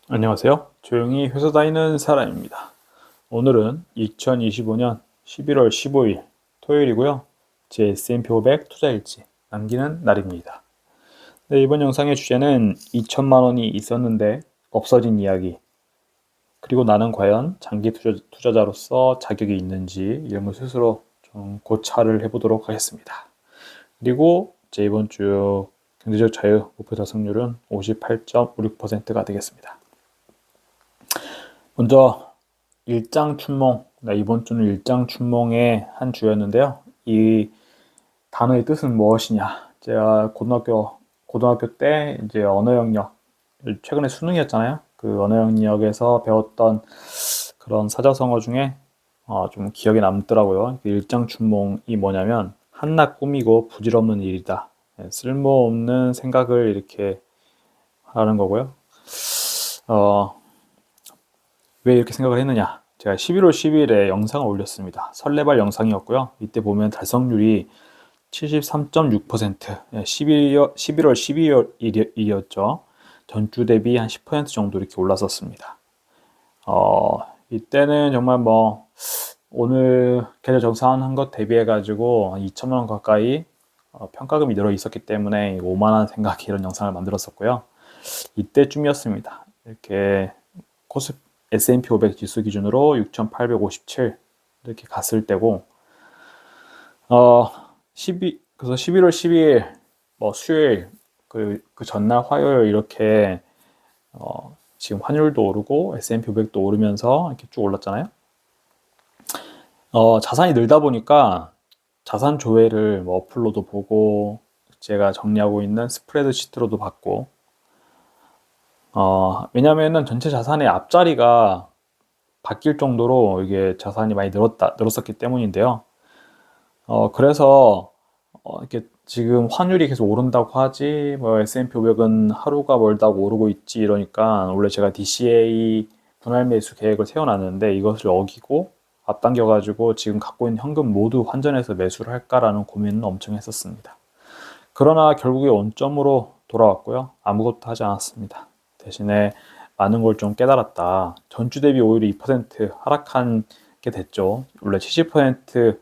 안녕하세요. 조용히 회사 다니는 사람입니다. 오늘은 2025년 11월 15일 토요일이고요. 제 S&P 500 투자일지 남기는 날입니다. 네, 이번 영상의 주제는 2천만 원이 있었는데 없어진 이야기, 그리고 나는 과연 장기 투자자로서 자격이 있는지 이런 걸 스스로 좀 고찰을 해보도록 하겠습니다. 그리고 제 이번 주 경제적 자유 목표 달성률은 58.56%가 되겠습니다. 먼저 일장춘몽, 이번 주는 일장춘몽의 한 주였는데요. 이 단어의 뜻은 무엇이냐? 제가 고등학교 때 이제 언어 영역, 최근에 수능이었잖아요. 그 언어 영역에서 배웠던 그런 사자성어 중에 좀 기억에 남더라고요. 일장춘몽이 뭐냐면 한낱 꿈이고 부질없는 일이다. 쓸모없는 생각을 이렇게 하는 거고요. 어, 왜 이렇게 생각을 했느냐? 제가 11월 10일에 영상을 올렸습니다. 설레발 영상이었고요. 이때 보면 달성률이 73.6%, 11월 12일이었죠. 전주 대비 한 10% 정도 이렇게 올랐었습니다. 이때는 정말 오늘 계좌 정산한 것 대비해가지고 2천만 원 가까이 평가금이 늘어 있었기 때문에 5만 원 생각에 이런 영상을 만들었었고요. 이때쯤이었습니다. 이렇게 코스 S&P 500 지수 기준으로 6,857 이렇게 갔을 때고, 그래서 11월 12일 수요일 그 전날 화요일 이렇게 지금 환율도 오르고 S&P 500도 오르면서 이렇게 쭉 올랐잖아요. 자산이 늘다 보니까 자산 조회를 어플로도 보고 제가 정리하고 있는 스프레드 시트로도 봤고, 왜냐면은 전체 자산의 앞자리가 바뀔 정도로 이게 자산이 많이 늘었었기 때문인데요. 그래서 이렇게 지금 환율이 계속 오른다고 하지, S&P 500은 하루가 멀다고 오르고 있지 이러니까, 원래 제가 DCA 분할 매수 계획을 세워놨는데 이것을 어기고 앞당겨가지고 지금 갖고 있는 현금 모두 환전해서 매수를 할까라는 고민은 엄청 했었습니다. 그러나 결국에 원점으로 돌아왔고요. 아무것도 하지 않았습니다. 대신에 많은 걸 좀 깨달았다. 전주 대비 오히려 2% 하락한 게 됐죠. 원래 70%,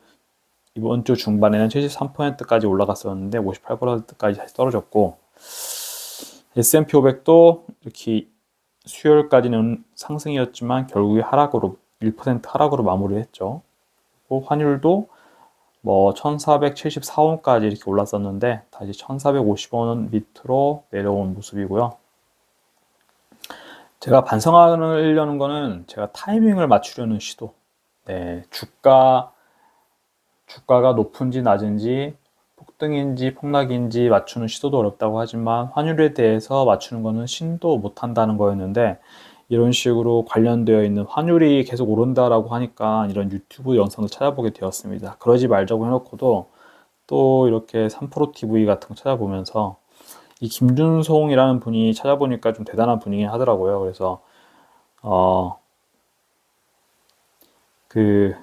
이번 주 중반에는 73%까지 올라갔었는데 58%까지 다시 떨어졌고, S&P 500도 이렇게 수요일까지는 상승이었지만 결국에 하락으로 1% 하락으로 마무리했죠. 환율도 1474원까지 이렇게 올랐었는데 다시 1450원 밑으로 내려온 모습이고요. 제가 반성하려는 거는 제가 타이밍을 맞추려는 시도. 네, 주가가 높은지 낮은지 폭등인지 폭락인지 맞추는 시도도 어렵다고 하지만 환율에 대해서 맞추는 거는 신도 못한다는 거였는데, 이런 식으로 관련되어 있는 환율이 계속 오른다라고 하니까 이런 유튜브 영상을 찾아보게 되었습니다. 그러지 말자고 해놓고도 또 이렇게 3프로TV 같은 거 찾아보면서 이 김준송이라는 분이 찾아보니까 좀 대단한 분이긴 하더라고요. 그래서 그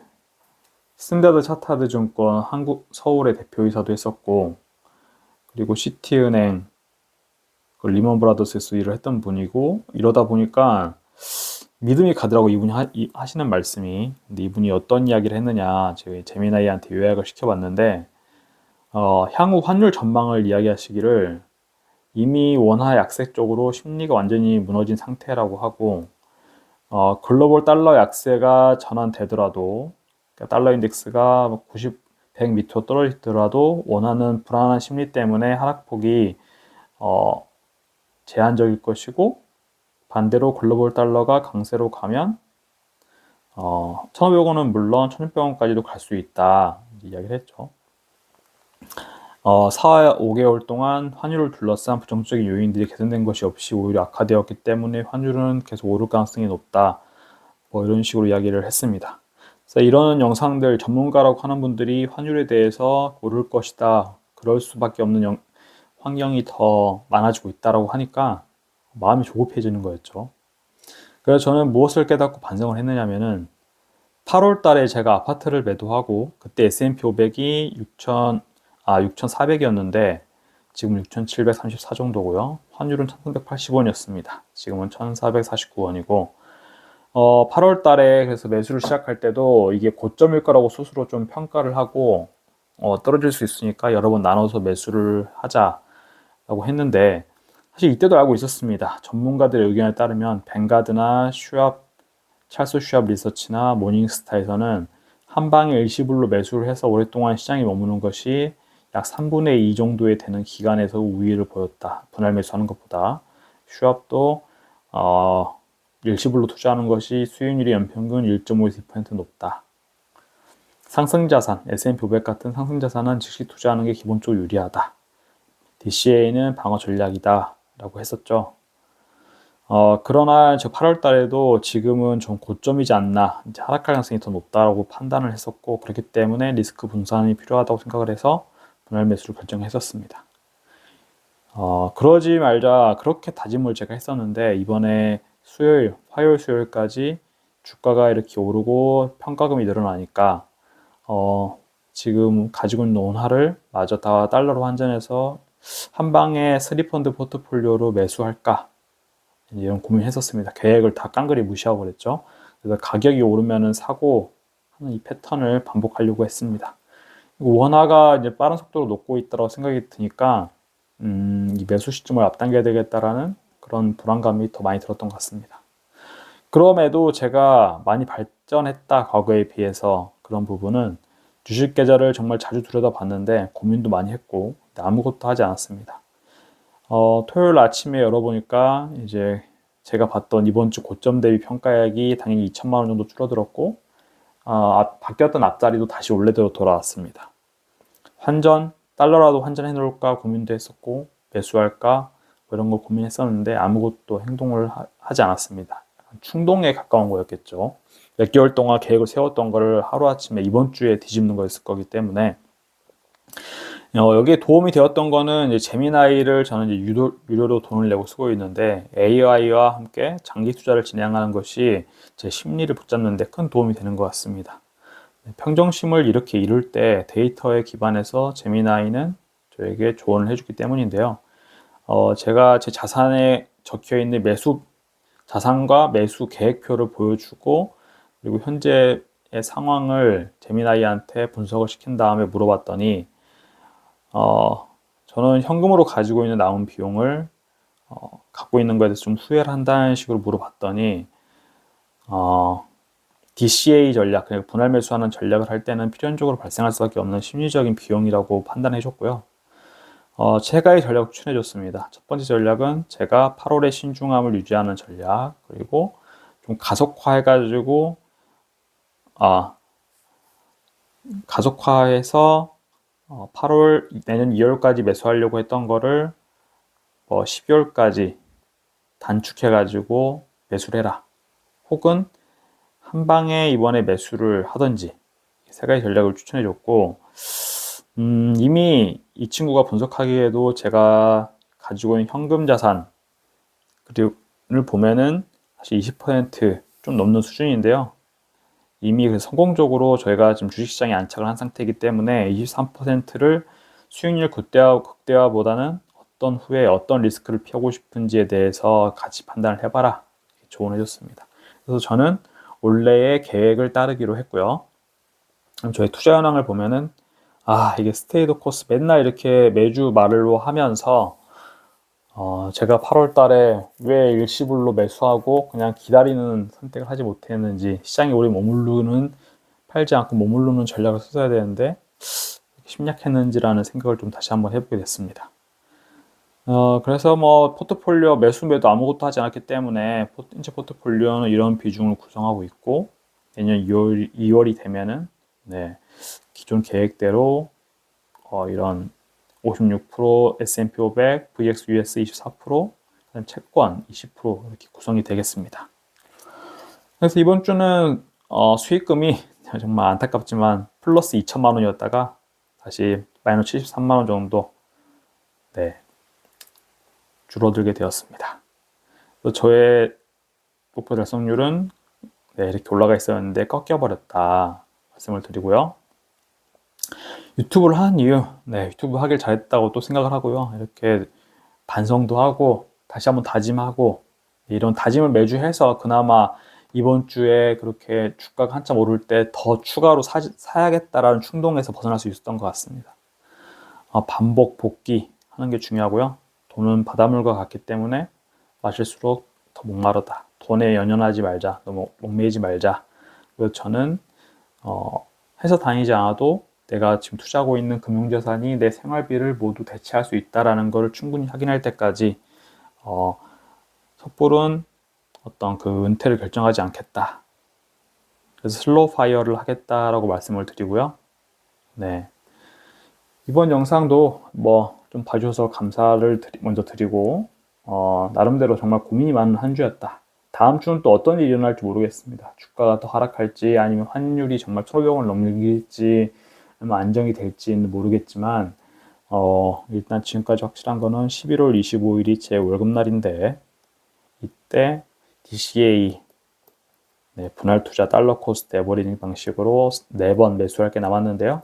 스탠다드 차타드 증권 한국 서울의 대표이사도 했었고, 그리고 시티은행, 리먼 브라더스에서 일을 했던 분이고, 이러다 보니까 믿음이 가더라고, 이분이 하시는 말씀이. 근데 이분이 어떤 이야기를 했느냐, 제가 재미나이한테 요약을 시켜봤는데, 향후 환율 전망을 이야기하시기를 이미 원화 약세 쪽으로 심리가 완전히 무너진 상태라고 하고, 글로벌 달러 약세가 전환되더라도, 그러니까 달러 인덱스가 100 밑으로 떨어지더라도 원하는 불안한 심리 때문에 하락폭이 제한적일 것이고, 반대로 글로벌 달러가 강세로 가면 1,500원은 물론 1,600원까지도 갈 수 있다 이야기를 했죠. 4, 5개월 동안 환율을 둘러싼 부정적인 요인들이 개선된 것이 없이 오히려 악화되었기 때문에 환율은 계속 오를 가능성이 높다, 이런 식으로 이야기를 했습니다. 그래서 이런 영상들, 전문가라고 하는 분들이 환율에 대해서 오를 것이다, 그럴 수밖에 없는 환경이 더 많아지고 있다라고 하니까 마음이 조급해지는 거였죠. 그래서 저는 무엇을 깨닫고 반성을 했느냐면은, 8월 달에 제가 아파트를 매도하고 그때 S&P 500이 6,400이었는데 지금 6,734 정도고요. 환율은 1,380원이었습니다. 지금은 1,449원이고 8월 달에 그래서 매수를 시작할 때도 이게 고점일 거라고 스스로 좀 평가를 하고 떨어질 수 있으니까 여러 번 나눠서 매수를 하자라고 했는데 사실 이때도 알고 있었습니다. 전문가들의 의견에 따르면 뱅가드나 찰스 슈왑 리서치나 모닝스타에서는 한 방에 일시불로 매수를 해서 오랫동안 시장에 머무는 것이 약 3분의 2 정도에 되는 기간에서 우위를 보였다. 분할 매수하는 것보다. 슈왑도 일시불로 투자하는 것이 수익률이 연평균 1.5에서 2% 높다. 상승자산, S&P 500 같은 상승자산은 즉시 투자하는 게 기본적으로 유리하다. DCA는 방어 전략이다. 라고 했었죠. 그러나 저 8월 달에도 지금은 좀 고점이지 않나, 이제 하락할 가능성이 더 높다고 판단을 했었고, 그렇기 때문에 리스크 분산이 필요하다고 생각을 해서 분할 매수를 결정했었습니다. 그러지 말자, 그렇게 다짐을 제가 했었는데, 이번에 화요일, 수요일까지 주가가 이렇게 오르고 평가금이 늘어나니까, 지금 가지고 있는 원화를 마저 다 달러로 환전해서 한 방에 스리펀드 포트폴리오로 매수할까? 이런 고민했었습니다. 계획을 다 깡그리 무시하고 그랬죠. 그래서 가격이 오르면은 사고 하는 이 패턴을 반복하려고 했습니다. 원화가 이제 빠른 속도로 녹고 있다고 생각이 드니까 이 매수 시점을 앞당겨야 되겠다라는 그런 불안감이 더 많이 들었던 것 같습니다. 그럼에도 제가 많이 발전했다 과거에 비해서 그런 부분은 주식 계좌를 정말 자주 들여다봤는데 고민도 많이 했고 아무것도 하지 않았습니다. 토요일 아침에 열어보니까 이제 제가 봤던 이번 주 고점 대비 평가액이 당연히 2천만 원 정도 줄어들었고 바뀌었던 앞자리도 다시 원래대로 돌아왔습니다. 달러라도 환전해 놓을까 고민도 했었고 매수할까 뭐 이런 걸 고민했었는데 아무것도 행동을 하지 않았습니다. 충동에 가까운 거였겠죠. 몇 개월 동안 계획을 세웠던 거를 하루아침에 이번 주에 뒤집는 거였을 거기 때문에 여기에 도움이 되었던 거는 이제 제미나이를 저는 이제 유료로 돈을 내고 쓰고 있는데 AI와 함께 장기 투자를 진행하는 것이 제 심리를 붙잡는 데 큰 도움이 되는 것 같습니다. 평정심을 이렇게 이룰 때 데이터에 기반해서 제미나이는 저에게 조언을 해주기 때문인데요. 제가 제 자산에 적혀 있는 자산과 매수 계획표를 보여주고 그리고 현재의 상황을 제미나이한테 분석을 시킨 다음에 물어봤더니 저는 현금으로 가지고 있는 남은 비용을 갖고 있는 거에 대해서 좀 후회를 한다는 식으로 물어봤더니 DCA 전략, 분할 매수하는 전략을 할 때는 필연적으로 발생할 수밖에 없는 심리적인 비용이라고 판단해 줬고요. 세 가지 전략을 추천해 줬습니다. 첫 번째 전략은 제가 8월에 신중함을 유지하는 전략, 그리고 좀 가속화해가지고 가속화해서 8월 내년 2월까지 매수하려고 했던 거를 12월까지 단축해가지고 매수를 해라. 혹은 한 방에 이번에 매수를 하든지 세 가지 전략을 추천해줬고 이미 이 친구가 분석하기에도 제가 가지고 있는 현금 자산을 보면은 사실 20%좀 넘는 수준인데요. 이미 성공적으로 저희가 지금 주식시장에 안착을 한 상태이기 때문에 23%를 수익률 극대화보다는 어떤 후에 어떤 리스크를 피하고 싶은지에 대해서 같이 판단을 해봐라 조언을 해줬습니다. 그래서 저는 원래의 계획을 따르기로 했고요. 저희 투자 현황을 보면은 이게 스테이드 코스 맨날 이렇게 매주 말로 하면서 제가 8월 달에 왜 일시불로 매수하고 그냥 기다리는 선택을 하지 못했는지 시장에 오래 팔지 않고 머무르는 전략을 썼어야 되는데 심약했는지라는 생각을 좀 다시 한번 해보게 됐습니다. 그래서 포트폴리오 매도 아무것도 하지 않았기 때문에 현재 포트폴리오는 이런 비중을 구성하고 있고 내년 2월이 되면은 기존 계획대로 이런 56%, S&P 500, VX-US 24%, 채권 20% 이렇게 구성이 되겠습니다. 그래서 이번 주는 수익금이 정말 안타깝지만 플러스 2천만 원이었다가 다시 마이너스 73만 원 정도 줄어들게 되었습니다. 그래서 저의 목표 달성률은 이렇게 올라가 있었는데 꺾여버렸다 말씀을 드리고요. 유튜브를 한 이유, 네, 유튜브 하길 잘했다고 또 생각을 하고요. 이렇게 반성도 하고 다시 한번 다짐하고 이런 다짐을 매주 해서 그나마 이번 주에 그렇게 주가가 한참 오를 때 더 추가로 사야겠다라는 충동에서 벗어날 수 있었던 것 같습니다. 반복 복귀 하는 게 중요하고요. 돈은 바닷물과 같기 때문에 마실수록 더 목마르다. 돈에 연연하지 말자. 너무 목매이지 말자. 그래서 저는 회사 다니지 않아도 내가 지금 투자하고 있는 금융자산이 내 생활비를 모두 대체할 수 있다라는 것을 충분히 확인할 때까지 섣불은 어떤 그 은퇴를 결정하지 않겠다. 그래서 슬로우 파이어를 하겠다라고 말씀을 드리고요. 네. 이번 영상도 뭐 좀 봐주셔서 감사를 먼저 드리고 나름대로 정말 고민이 많은 한 주였다. 다음 주는 또 어떤 일이 일어날지 모르겠습니다. 주가가 더 하락할지 아니면 환율이 정말 1,500원을 넘길지 아니면 안정이 될지는 모르겠지만 일단 지금까지 확실한 거는 11월 25일이 제 월급날인데 이때 DCA 분할 투자 달러 코스트 에버리징 방식으로 4번 매수할 게 남았는데요.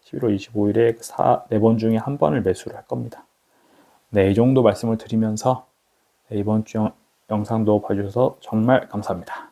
11월 25일에 4번 중에 한 번을 매수를 할 겁니다. 네, 이 정도 말씀을 드리면서 이번 주 영상도 봐주셔서 정말 감사합니다.